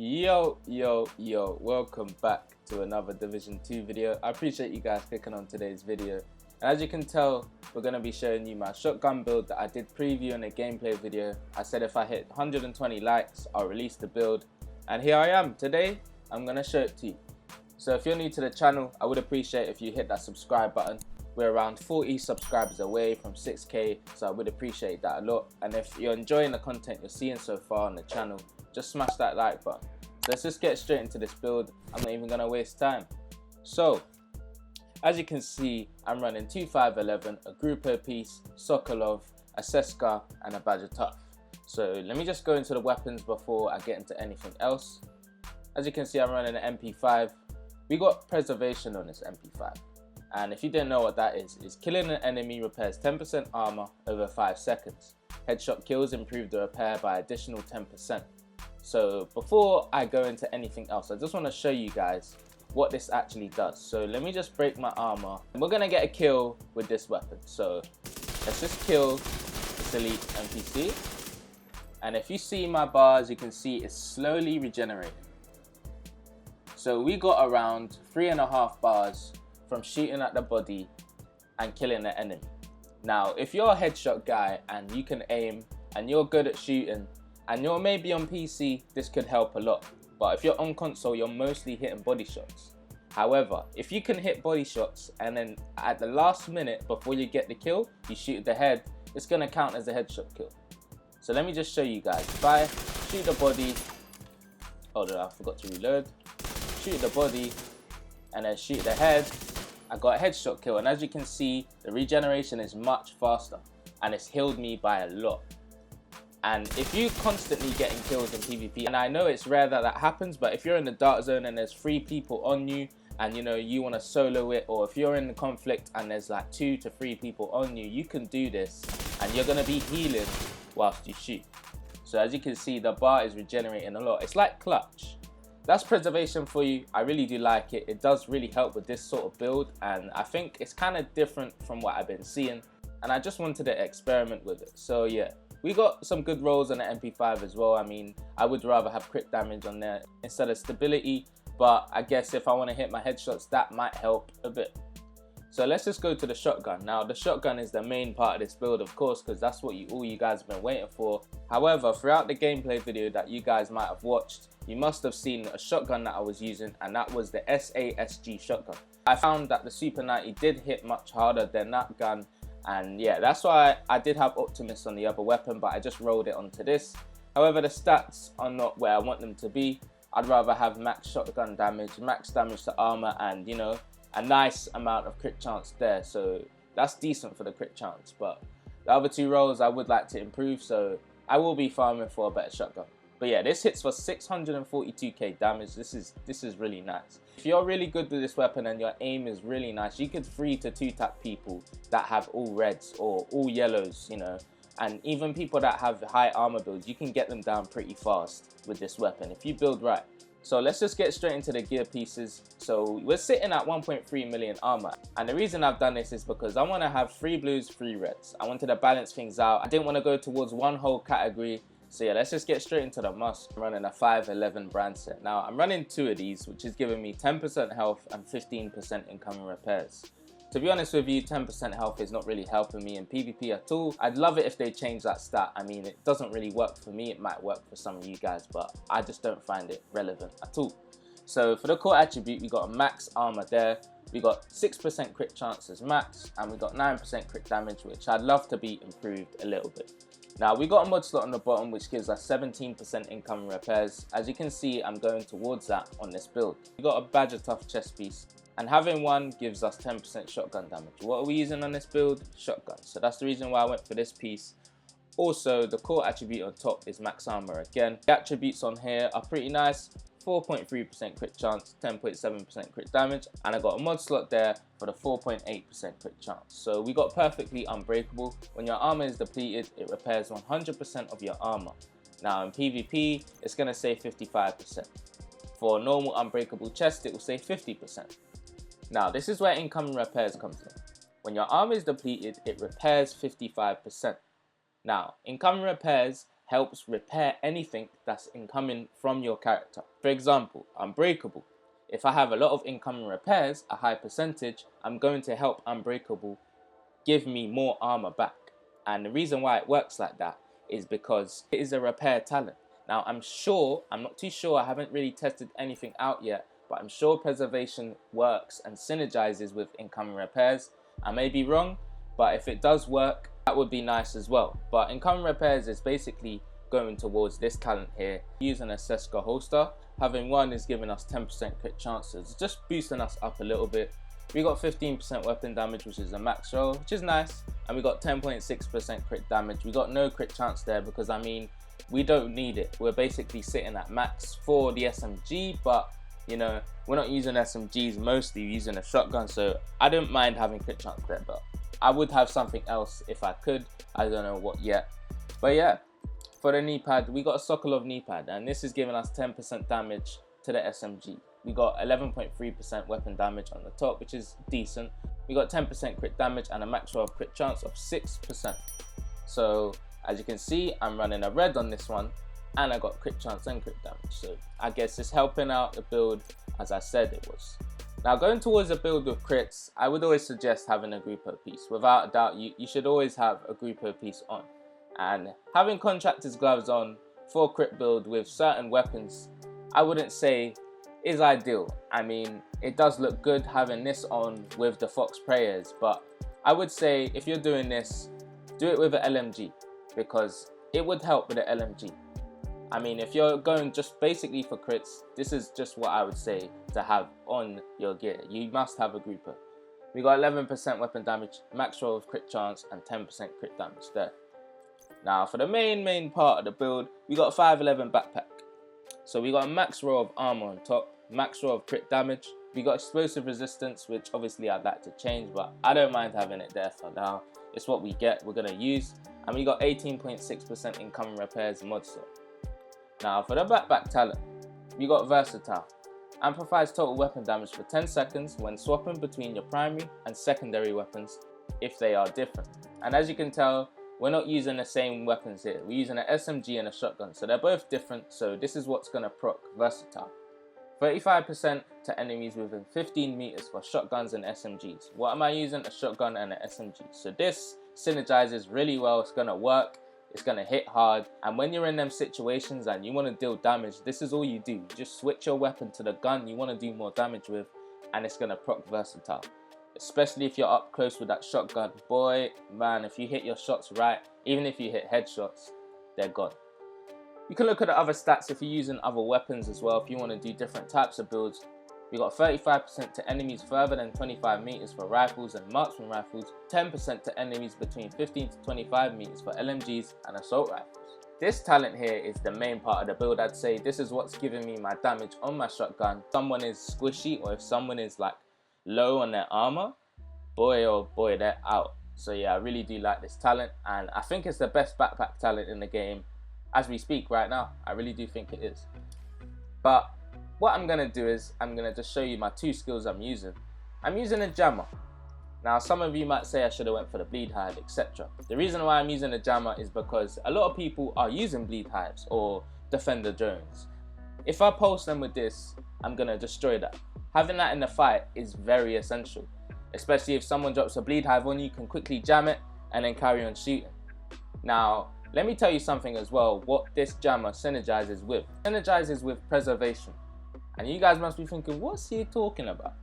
Yo, welcome back to another Division 2 video. I appreciate you guys clicking on today's video. And as you can tell, we're going to be showing you my shotgun build that I did preview in a gameplay video. I said if I hit 120 likes, I'll release the build. And here I am. Today, I'm going to show it to you. So if you're new to the channel, I would appreciate if you hit that subscribe button. We're around 40 subscribers away from 6k, so I would appreciate that a lot. And if you're enjoying the content you're seeing so far on the channel, just smash that like button. So let's just get straight into this build. I'm not even gonna waste time. So as you can see, I'm running 2511, a Grupo piece, Sokolov, a Seska, and a Badger Tough. So let me just go into the weapons before I get into anything else. As you can see, I'm running an MP5. We got preservation on this MP5. And if you didn't know what that is killing an enemy repairs 10% armor over 5 seconds. Headshot kills improve the repair by additional 10%. So before I go into anything else, I just want to show you guys what this actually does. So let me just break my armor. We're going to get a kill with this weapon. So let's just kill this elite NPC. And if you see my bars, you can see it's slowly regenerating. So we got around 3.5 bars from shooting at the body and killing the enemy. Now, if you're a headshot guy and you can aim and you're good at shooting and you're maybe on PC, this could help a lot. But if you're on console, you're mostly hitting body shots. However, if you can hit body shots and then at the last minute before you get the kill, you shoot the head, it's gonna count as a headshot kill. So let me just show you guys. If I shoot the body, hold on, I forgot to reload. Shoot the body and then shoot the head, I got a headshot kill, and as you can see, the regeneration is much faster and it's healed me by a lot. And if you constantly getting kills in PvP, and I know it's rare that that happens, but if you're in the dark zone and there's 3 people on you and you want to solo it, or if you're in the conflict and there's like 2 to 3 people on you, you can do this and you're going to be healing whilst you shoot. So as you can see, the bar is regenerating a lot. It's like clutch. That's preservation for you. I really do like it. It does really help with this sort of build, and I think it's kind of different from what I've been seeing, and I just wanted to experiment with it. So yeah, we got some good rolls on the MP5 as well. I mean, I would rather have crit damage on there instead of stability, but I guess if I want to hit my headshots, that might help a bit. So let's just go to the shotgun. Now, the shotgun is the main part of this build, of course, because that's what all you guys have been waiting for. However, throughout the gameplay video that you guys might have watched, you must have seen a shotgun that I was using, and that was the SASG shotgun. I found that the Super 90 did hit much harder than that gun, and yeah, that's why I did have Optimus on the other weapon, but I just rolled it onto this. However, the stats are not where I want them to be. I'd rather have max shotgun damage, max damage to armor, and a nice amount of crit chance there. So that's decent for the crit chance, but the other 2 rolls I would like to improve, so I will be farming for a better shotgun. But yeah, this hits for 642k damage. This is really nice. If you're really good with this weapon and your aim is really nice, you could 3 to 2 tap people that have all reds or all yellows, and even people that have high armor builds, you can get them down pretty fast with this weapon if you build right. So let's just get straight into the gear pieces. So we're sitting at 1.3 million armor, and the reason I've done this is because I want to have 3 blues, 3 reds. I wanted to balance things out. I didn't want to go towards one whole category. So yeah, let's just get straight into the must. I'm running a 511 brand set. Now I'm running 2 of these, which is giving me 10% health and 15% incoming repairs. To be honest with you, 10% health is not really helping me in PvP at all. I'd love it if they change that stat. I mean, it doesn't really work for me. It might work for some of you guys, but I just don't find it relevant at all. So for the core attribute, we got a max armor there. We got 6% crit chance as max, and we got 9% crit damage, which I'd love to be improved a little bit. Now we got a mod slot on the bottom, which gives us 17% incoming repairs. As you can see, I'm going towards that on this build. We got a Badger Tough chest piece, and having one gives us 10% shotgun damage. What are we using on this build? Shotgun. So that's the reason why I went for this piece. Also, the core attribute on top is max armor again. The attributes on here are pretty nice. 4.3% crit chance, 10.7% crit damage, and I got a mod slot there for the 4.8% crit chance. So we got perfectly unbreakable. When your armor is depleted, it repairs 100% of your armor. Now in PvP, it's going to say 55%. For a normal unbreakable chest, it will say 50%. Now this is where incoming repairs comes in. When your armor is depleted, it repairs 55%. Now incoming repairs helps repair anything that's incoming from your character. For example, Unbreakable. If I have a lot of incoming repairs, a high percentage, I'm going to help Unbreakable give me more armor back. And the reason why it works like that is because it is a repair talent. Now I'm not too sure, I haven't really tested anything out yet, but I'm sure Preservation works and synergizes with incoming repairs. I may be wrong, but if it does work, that would be nice as well. But incoming repairs is basically going towards this talent here. Using a Seska holster, having one is giving us 10% crit chances, just boosting us up a little bit. We got 15% weapon damage, which is a max roll, which is nice, and we got 10.6% crit damage. We got no crit chance there because, I mean, we don't need it. We're basically sitting at max for the SMG, but you know, we're not using SMGs mostly, we're using a shotgun, so I don't mind having crit chance there, but I would have something else if I could. I don't know what yet. But yeah, for the knee pad, we got a Sokolov knee pad, and this is giving us 10% damage to the SMG. We got 11.3% weapon damage on the top, which is decent. We got 10% crit damage and a max roll of crit chance of 6%. So as you can see, I'm running a red on this one, and I got crit chance and crit damage. So I guess it's helping out the build as I said it was. Now going towards a build with crits, I would always suggest having a Grupo piece. Without a doubt, you should always have a Grupo piece on. And having Contractor's gloves on for a crit build with certain weapons, I wouldn't say is ideal. I mean, it does look good having this on with the Fox Prayers, but I would say if you're doing this, do it with an LMG, because it would help with the LMG. I mean, if you're going just basically for crits, this is just what I would say to have on your gear. You must have a Grupo. We got 11% weapon damage, max roll of crit chance, and 10% crit damage there. Now for the main part of the build, we got a 511 backpack. So we got a max roll of armor on top, max roll of crit damage. We got explosive resistance, which obviously I'd like to change, but I don't mind having it there for now. It's what we get, we're gonna use. And we got 18.6% incoming repairs mod set. Now for the backpack talent, we got Versatile. Amplifies total weapon damage for 10 seconds when swapping between your primary and secondary weapons if they are different. And as you can tell, we're not using the same weapons here. We're using an SMG and a shotgun, so they're both different, so this is what's gonna proc Versatile. 35% to enemies within 15 meters for shotguns and SMGs. What am I using? A shotgun and an SMG. So this synergizes really well, it's gonna work. It's gonna hit hard, and when you're in them situations and you want to deal damage, this is all you do. You just switch your weapon to the gun you want to do more damage with, and it's gonna proc Versatile. Especially if you're up close with that shotgun. Boy, man, if you hit your shots right, even if you hit headshots, they're gone. You can look at the other stats if you're using other weapons as well, if you want to do different types of builds. We got 35% to enemies further than 25 meters for rifles and marksman rifles, 10% to enemies between 15 to 25 meters for LMGs and assault rifles. This talent here is the main part of the build. I'd say this is what's giving me my damage on my shotgun. If someone is squishy, or if someone is like low on their armor, boy oh boy, they're out. So yeah, I really do like this talent, and I think it's the best backpack talent in the game as we speak right now. I really do think it is. But what I'm gonna do is I'm gonna just show you my two skills I'm using. I'm using a jammer. Now some of you might say I should have went for the bleed hive, etc. The reason why I'm using a jammer is because a lot of people are using bleed hives or defender drones. If I pulse them with this, I'm gonna destroy that. Having that in the fight is very essential, especially if someone drops a bleed hive on you, can quickly jam it and then carry on shooting. Now let me tell you something as well, what this jammer synergizes with. It synergizes with Preservation. And you guys must be thinking, what's he talking about?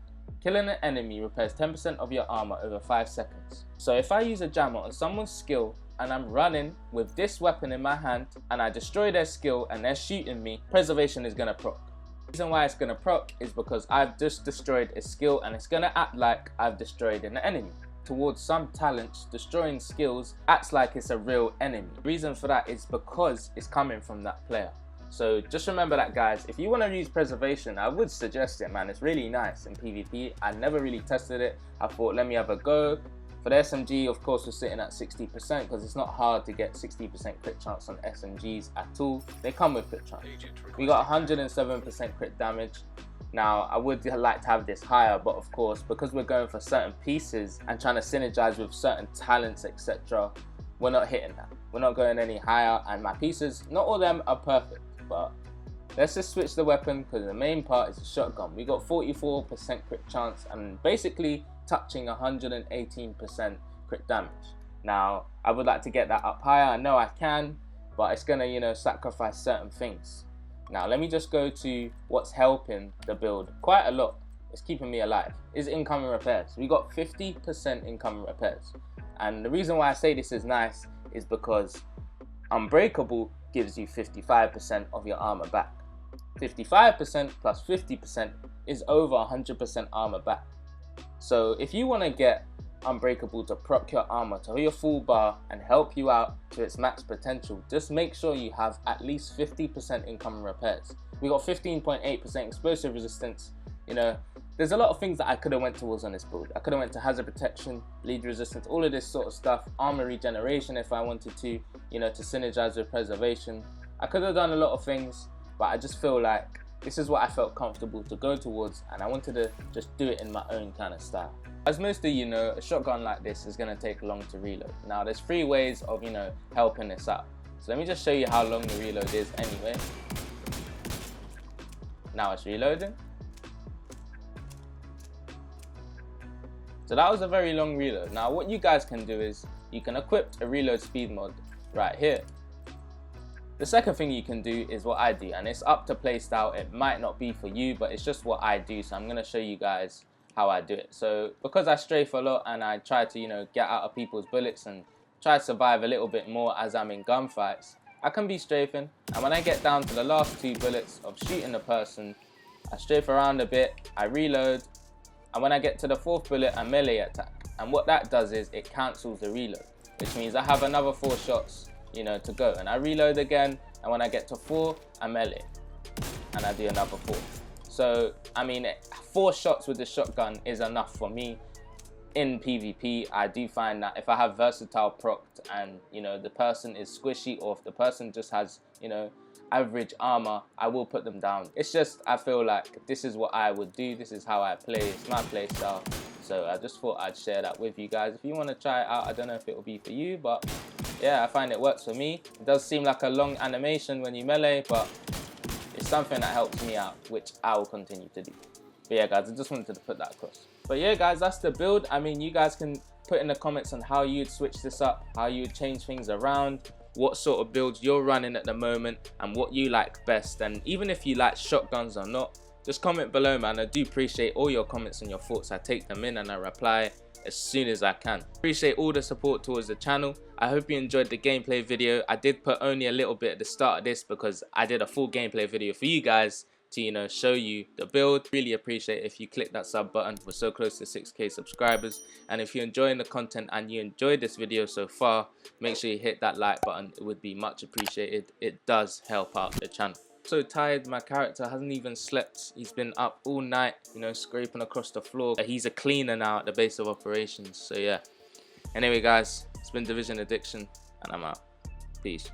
Killing an enemy repairs 10% of your armor over 5 seconds. So if I use a jammer on someone's skill and I'm running with this weapon in my hand and I destroy their skill and they're shooting me, Preservation is gonna proc. The reason why it's gonna proc is because I've just destroyed a skill and it's gonna act like I've destroyed an enemy. Towards some talents, destroying skills acts like it's a real enemy. The reason for that is because it's coming from that player. So just remember that, guys. If you want to use Preservation, I would suggest it, man. It's really nice in PvP. I never really tested it. I thought, let me have a go. For the SMG, of course, we're sitting at 60% because it's not hard to get 60% crit chance on SMGs at all. They come with crit chance. We got 107% crit damage. Now, I would like to have this higher, but of course, because we're going for certain pieces and trying to synergize with certain talents, etc., we're not hitting that. We're not going any higher, and my pieces, not all of them are perfect, but let's just switch the weapon because the main part is the shotgun. We got 44% crit chance and basically touching 118% crit damage. Now, I would like to get that up higher. I know I can, but it's gonna, you know, sacrifice certain things. Now, let me just go to what's helping the build quite a lot. It's keeping me alive. Is incoming repairs. We got 50% incoming repairs. And the reason why I say this is nice is because Unbreakable gives you 55% of your armor back. 55% plus 50% is over 100% armor back. So if you want to get Unbreakable to proc your armor to your full bar and help you out to its max potential, just make sure you have at least 50% incoming repairs. We got 15.8% explosive resistance. You know, there's a lot of things that I could have went towards on this build. I could have went to hazard protection, bleed resistance, all of this sort of stuff, armor regeneration if I wanted to, you know, to synergize with preservation. I could have done a lot of things, but I just feel like this is what I felt comfortable to go towards, and I wanted to just do it in my own kind of style. As most of you know, a shotgun like this is going to take long to reload. Now there's 3 ways of, you know, helping this out. So let me just show you how long the reload is anyway. Now it's reloading. So that was a very long reload. Now what you guys can do is you can equip a reload speed mod right here. The second thing you can do is what I do, and it's up to playstyle. It might not be for you, but it's just what I do. So I'm going to show you guys how I do it. So because I strafe a lot and I try to, you know, get out of people's bullets and try to survive a little bit more as I'm in gunfights, I can be strafing, and when I get down to the last 2 bullets of shooting the person, I strafe around a bit, I reload, and when I get to the 4th bullet, I melee attack. And what that does is it cancels the reload, which means I have another 4 shots, you know, to go, and I reload again, and when I get to 4, I melee, and I do another 4. So I mean, 4 shots with the shotgun is enough for me in PvP. I do find that if I have versatile procced and, you know, the person is squishy, or if the person just has, you know, average armor, I will put them down. It's just, I feel like this is what I would do, this is how I play, it's my play style. So I just thought I'd share that with you guys. If you want to try it out, I don't know if it will be for you, but yeah, I find it works for me. It does seem like a long animation when you melee, but it's something that helps me out, which I will continue to do. But yeah guys, I just wanted to put that across. But yeah guys, that's the build. I mean, you guys can put in the comments on how you'd switch this up, how you'd change things around, what sort of builds you're running at the moment, and what you like best. And even if you like shotguns or not, just comment below, man. I do appreciate all your comments and your thoughts. I take them in and I reply as soon as I can. Appreciate all the support towards the channel. I hope you enjoyed the gameplay video. I did put only a little bit at the start of this because I did a full gameplay video for you guys to, you know, show you the build. Really appreciate if you click that sub button. We're so close to 6K subscribers, and if you're enjoying the content and you enjoyed this video so far, make sure you hit that like button. It would be much appreciated. It does help out the channel. So tired, my character hasn't even slept. He's been up all night, you know, scraping across the floor. He's a cleaner now at the base of operations. So yeah, anyway guys, it's been Division Addiction, and I'm out. Peace.